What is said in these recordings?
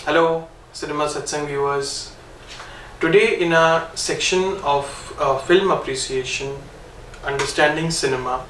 Hello, Cinema Satsang viewers. Today, in our section of film appreciation, understanding cinema,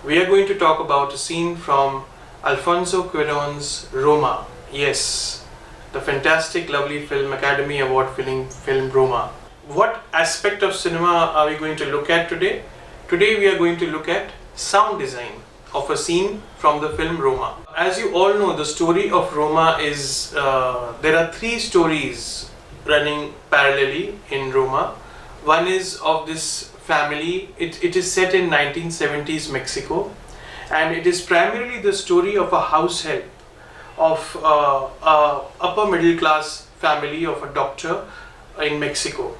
we are going to talk about a scene from Alfonso Cuarón's Roma. Yes, the fantastic, lovely film, Academy Award-winning film Roma. What aspect of cinema are we going to look at today? Today, we are going to look at sound design of a scene from the film Roma. As you all know, the story of Roma is, there are three stories running parallelly in Roma. One is of this family, it is set in 1970s Mexico, and it is primarily the story of a house help of a upper middle class family of a doctor in Mexico,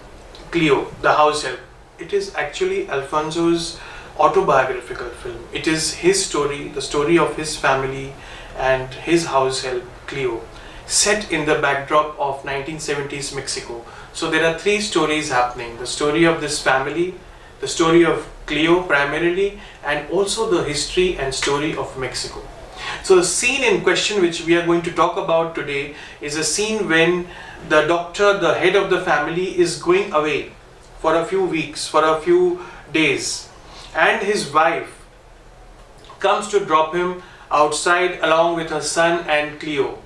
Cleo, the house help. It is actually Alfonso's autobiographical film. It is his story, the story of his family and his house help, Cleo, set in the backdrop of 1970s Mexico. So there are three stories happening: the story of this family, the story of Cleo primarily, and also the history and story of Mexico. So the scene in question which we are going to talk about today is a scene when the doctor, the head of the family, is going away for a few weeks, for a few days, and his wife comes to drop him outside along with her son and Cleo.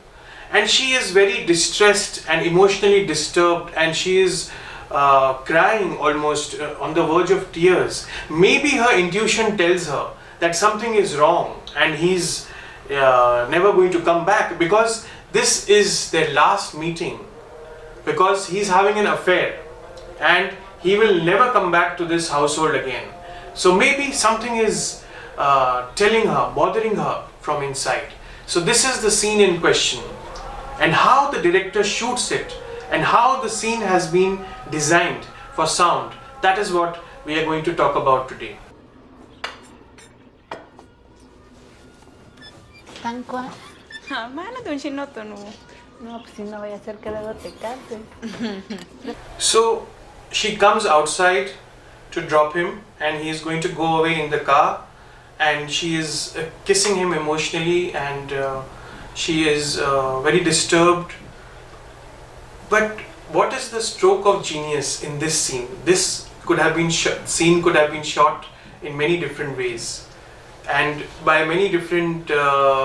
And she is very distressed and emotionally disturbed, and she is crying almost on the verge of tears. Maybe her intuition tells her that something is wrong and he's never going to come back, because this is their last meeting, because he's having an affair and he will never come back to this household again. So maybe something is telling her, bothering her from inside. So this is the scene in question, and how the director shoots it and how the scene has been designed for sound. That is what we are going to talk about today. ¿Tan cual? Mándate un chinoto, no. No, pues si no voy a hacer que luego te canses. So she comes outside to drop him, and he is going to go away in the car, and she is kissing him emotionally, and she is very disturbed. But what is the stroke of genius in this scene? This could have been scene could have been shot in many different ways, and by many different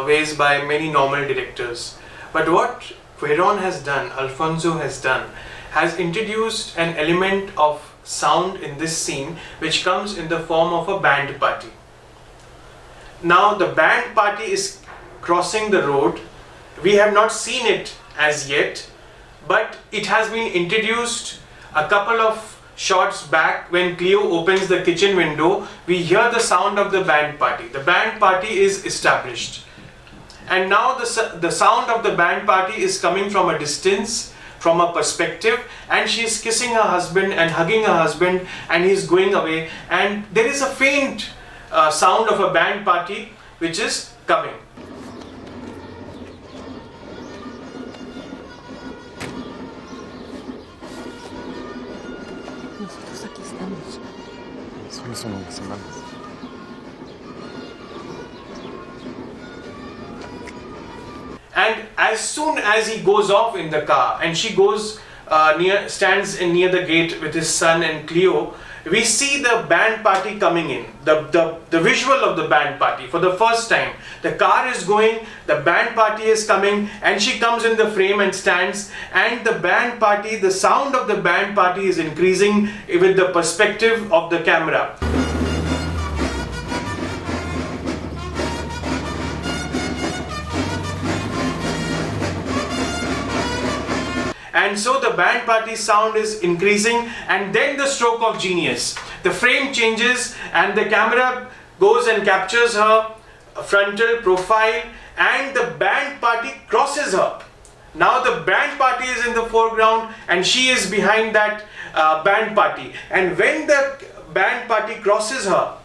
ways by many normal directors. But what Cuarón has done, Alfonso has done, has introduced an element of sound in this scene which comes in the form of a band party. Now the band party is crossing the road. We have not seen it as yet, but it has been introduced a couple of shots back. When Cleo opens the kitchen window, we hear the sound of the band party. The band party is established, and now the sound of the band party is coming from a distance, from a perspective, and she is kissing her husband and hugging her husband, and he is going away, and there is a faint sound of a band party which is coming. Nosotros aquí estamos. Solo son unas semanas. And as soon as he goes off in the car and she goes stands near the gate with his son and Cleo, we see the band party coming in, the visual of the band party for the first time. The car is going, the band party is coming, and she comes in the frame and stands, and the band party, the sound of the band party is increasing with the perspective of the camera. And so the band party sound is increasing, and then the stroke of genius. The frame changes and the camera goes and captures her frontal profile, and the band party crosses her. Now the band party is in the foreground and she is behind that band party. And when the band party crosses her,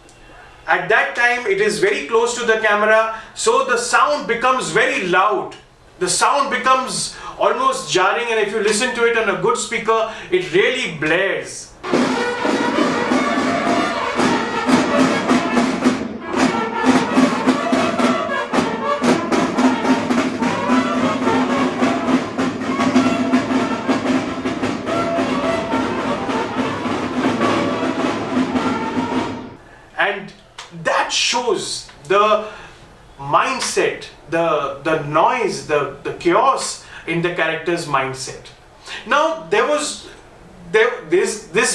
at that time it is very close to the camera, so the sound becomes very loud. The sound becomes almost jarring, and if you listen to it on a good speaker, it really blares. the mindset, the noise, the chaos in the character's mindset. Now this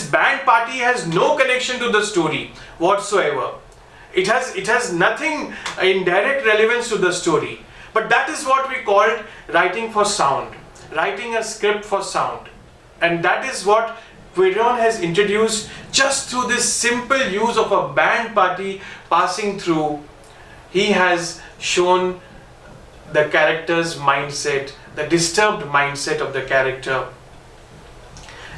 band party has no connection to the story whatsoever. It has nothing in direct relevance to the story. But that is what we called writing for sound, writing a script for sound. And that is what Cuarón has introduced just through this simple use of a band party passing through. He has shown the character's mindset, the disturbed mindset of the character.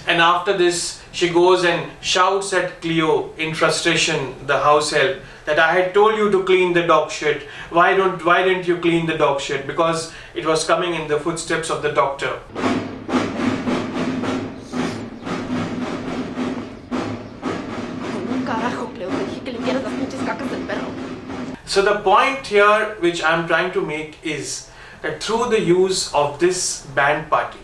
And after this, she goes and shouts at Cleo in frustration, the house help, that I had told you to clean the dog shit. Why didn't you clean the dog shit? Because it was coming in the footsteps of the doctor. So the point here which I am trying to make is that through the use of this band party,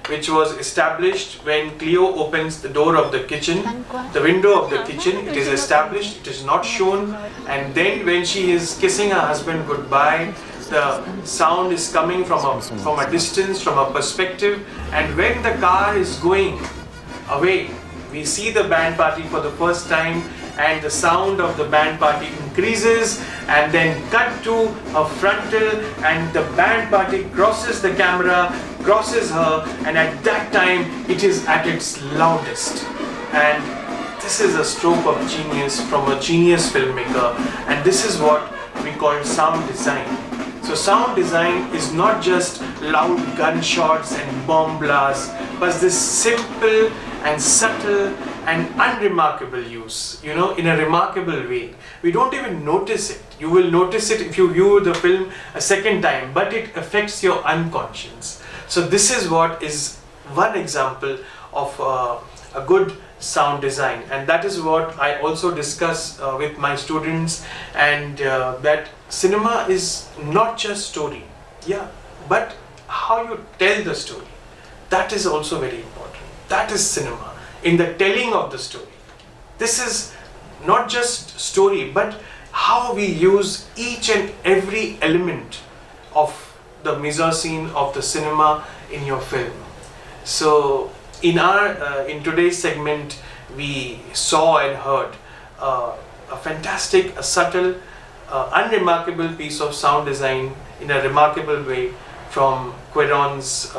which was established when Cleo opens the door of the kitchen, the window of the kitchen, it is established, it is not shown, and then when she is kissing her husband goodbye, the sound is coming from a distance, from a perspective, and when the car is going away, we see the band party for the first time, and the sound of the band party increases, and then cut to a frontal, and the band party crosses the camera, crosses her, and at that time it is at its loudest. And this is a stroke of genius from a genius filmmaker, and this is what we call sound design. So sound design is not just loud gunshots and bomb blasts, but this simple and subtle and unremarkable use, in a remarkable way. We don't even notice it. You will notice it if you view the film a second time, but it affects your unconscious. So this is what is one example of a good sound design, and that is what I also discuss with my students, and that cinema is not just story, but how you tell the story. That is also very important. That is cinema, in the telling of the story. This is not just story, but how we use each and every element of the mise-en-scene of the cinema in your film. So in today's segment, we saw and heard a fantastic, a subtle, unremarkable piece of sound design in a remarkable way from Cuarón's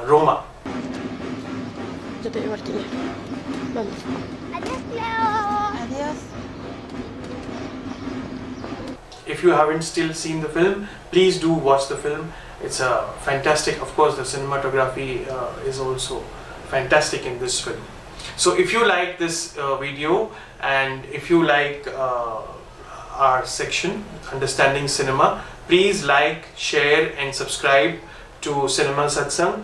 Roma. Yo te llevo al killer. Vamos. Adiós, Cleo. Adiós. If you haven't still seen the film, please do watch the film. It's a fantastic, of course the cinematography is also fantastic in this film. So if you like this video, and if you like our section, Understanding Cinema, please like, share and subscribe to Cinema Satsang.